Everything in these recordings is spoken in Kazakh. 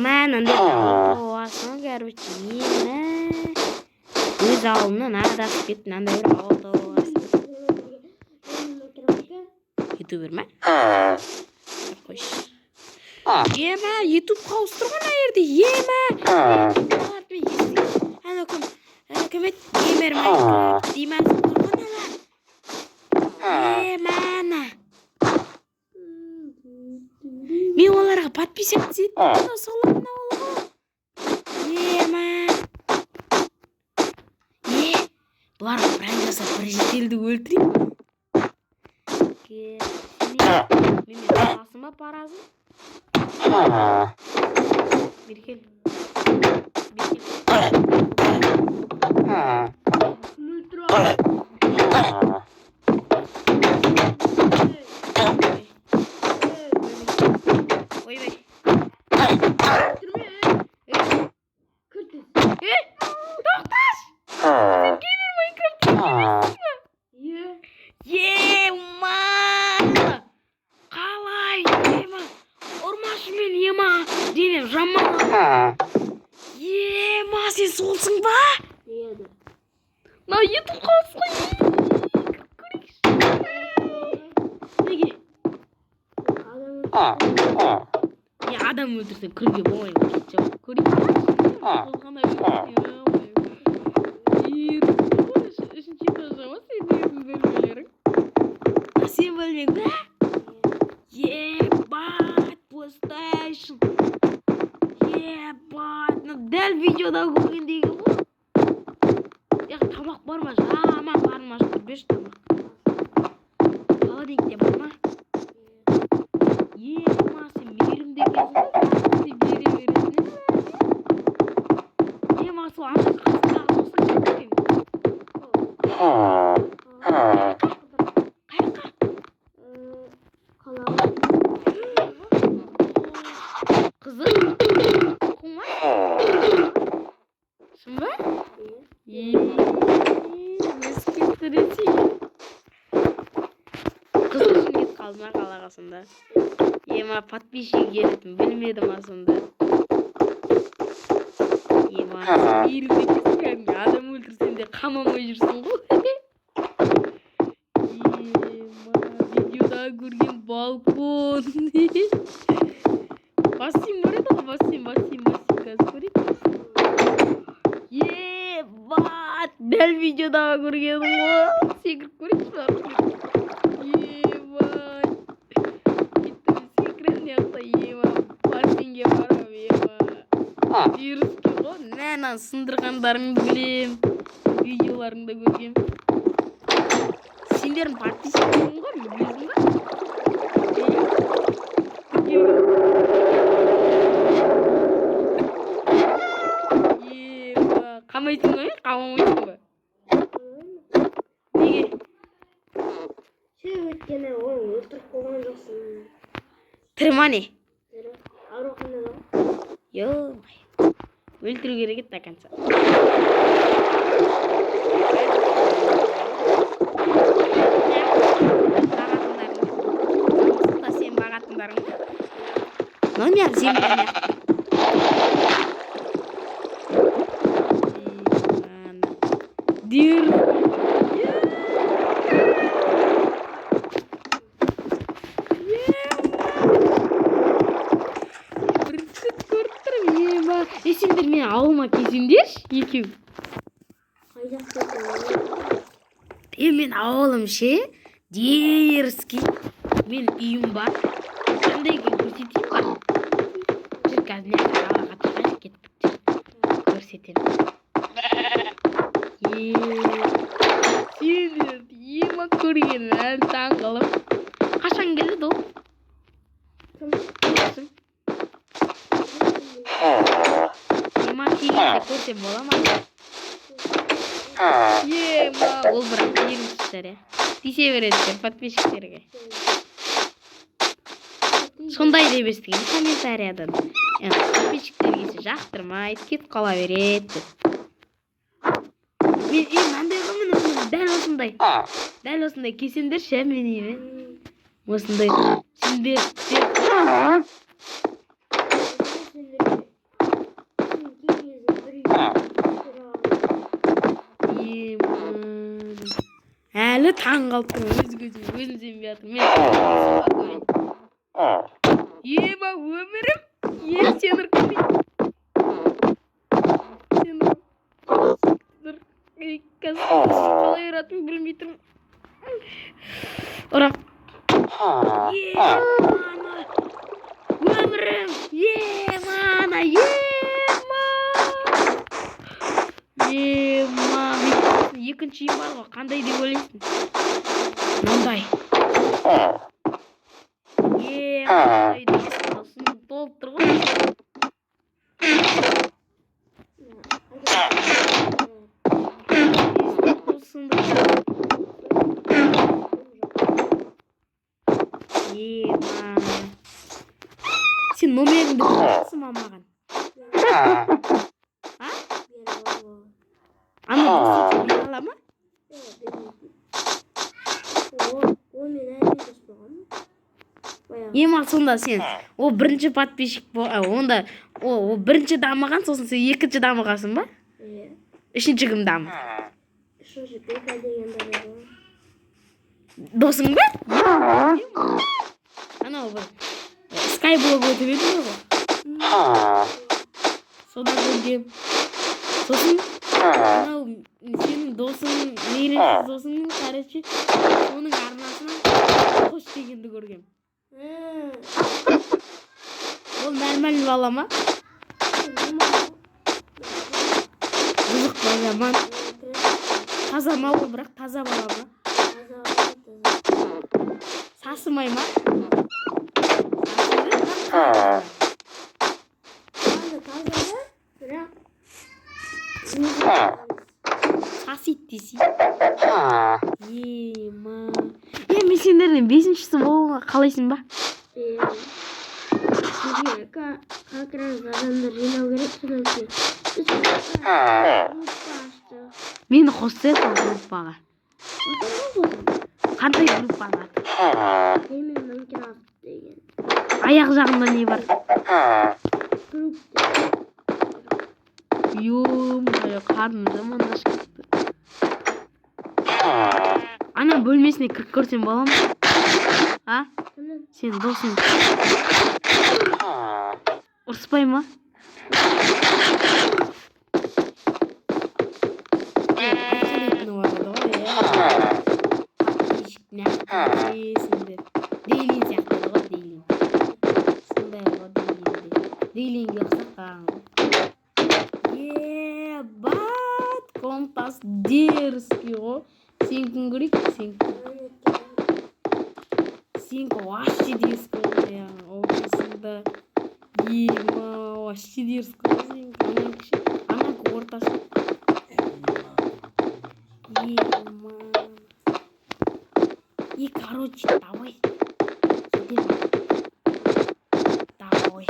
Мынандай тауасың, короче, өз ауылынан адасып кетіп, мынандай бір ауыл тауасың. Ютубер ма? Қойшы. Ютуб қауыстырған айырды, Ана кім еді? Геймер майнкрафт деймін тұрған алар. Ана. Мен оларға подписаться еттім, соларына олға. Бұларға прайм жасап бір жетелді өлтірейін. Мен қаласыма паразым. Беркел. Денем жаман. Сен солсың ба? На ютуб қалсың. Неге? Адам өлтірсең кіруге болмайды. Сен бөлмең ба? PlayStation. Дәл видеода көргендегі ғой. Тамақ бар ма? Жаман қарным ашып тұр, 5 тамақ. Холодильникте бар ма? Сен мейірімді екенсің ғой, сен бере бересің. Сол аңшы қасындағы достың жеткен. Қайыққа? Қалаға. Қызық? Құма? Шын ба? Өсіп кетті. Қызық үшін кет қалдым қалағасында. Подписчик келетін білмедім асында. Мейірімді екенсің, адам өлтірсен де қамамай жүрсің ғой. Видеода көрген балкон. Бассейн бар еді ғой, бассейн қазір көрейік. Дәл видеода көргенім ғой. Секіріп көрейікші бар. Секіретін яқта, бассейнге барам, вируске ғой. Нәнан сындырғандарыңды білем. Видеоларыңда көргем. Сендердің подписчиктерің ғой, білесің ба? Қамайсың ба? Қамамайсың ба? Неге? Өйткені оны өлтіріп қойған жоқсың. Тірі ма не? Тірі. Ауруханада ма? Йо-май. Өлтіру керек еді до конца. Сен бағатындарың. Номер земляне. Дир. Сендер мен ауылыма келсеңдерші, екеу. Мен ауылым ше, дерзкий. Мен үйім бар. Қандай екен көрсетейін ба? Жүр қазір қалаға шығайық, кеттік. Көрсетемін. Сендер көрген әлі таң қалып. Қашан келеді ол? Көрсем бола ма? Ол бірақ ерімшістер, десе береді подписчиктерге. Сондай деп естіген комментариядан. Подписчиктер келсе жақтырмайды, кетіп қала береді. Мен мынандай қылмын, дәл осындай. Дәл осындай келсеңдерші, мен осындай. Сендер таң қалыппын өзім сенбей жатырмын. Ема өмірім. Сен ұрқын. Қалай ұратынын білмей тұрмын. Ұрам. Өмірім. Екінші ем бар ғой, қандай деп ойлайсың? Мындай. Мындай досын толып тұр ғой. Сен номеріңді бересің ма маған? Ана досы бере ала ма? Ема сонда сен о бірінші подписчик онда о бірінші дамыған, сосын сен екінші дамығасың ба? Үшінші кім дамы? Үшінші бека деген досың ба? Анау бір скайблог өтіп еді ғой. Содан көргем. Сосын анау сенің досың, нейресіз досыңның, короче, соның арнасынан қош дегенді көргем. Ол нормальный бала ма? Бұзық па жаман? Таза ма ол, бірақ таза бала ма? Сасымай ма? Сасит десей. Ема. Мен сендерден бесіншісі болуға қалайсың ба? Бізге как раз адамдар жинау керек, содан кейін. Мені қоссайсың группаға. Қандай группаға аты? Майнкрафт деген. Аяқ жағында не бар? Ё-моё, қарным жамандашып кетті. Ана бөлмесіне кіріп көрсем бола ма? А? Сен досың. Ұрыспай ма? Дейлин сияқты ғой, дейлин. Сондай ғой, дейлинге ұқсап қараңғы. Ебать, комтас дерзкий ғой. Сен күн көрейік, сен вообще дерзкий ғой. Офисында ема вообще дерзкий ғой. Сен анан кіші, анан ортасы. Ема. И, короче, давай. Давай.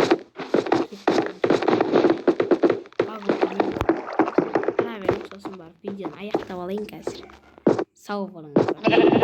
Правильно, сосын барып видеоны аяқтап алайын қазір. Сау болыңыздар.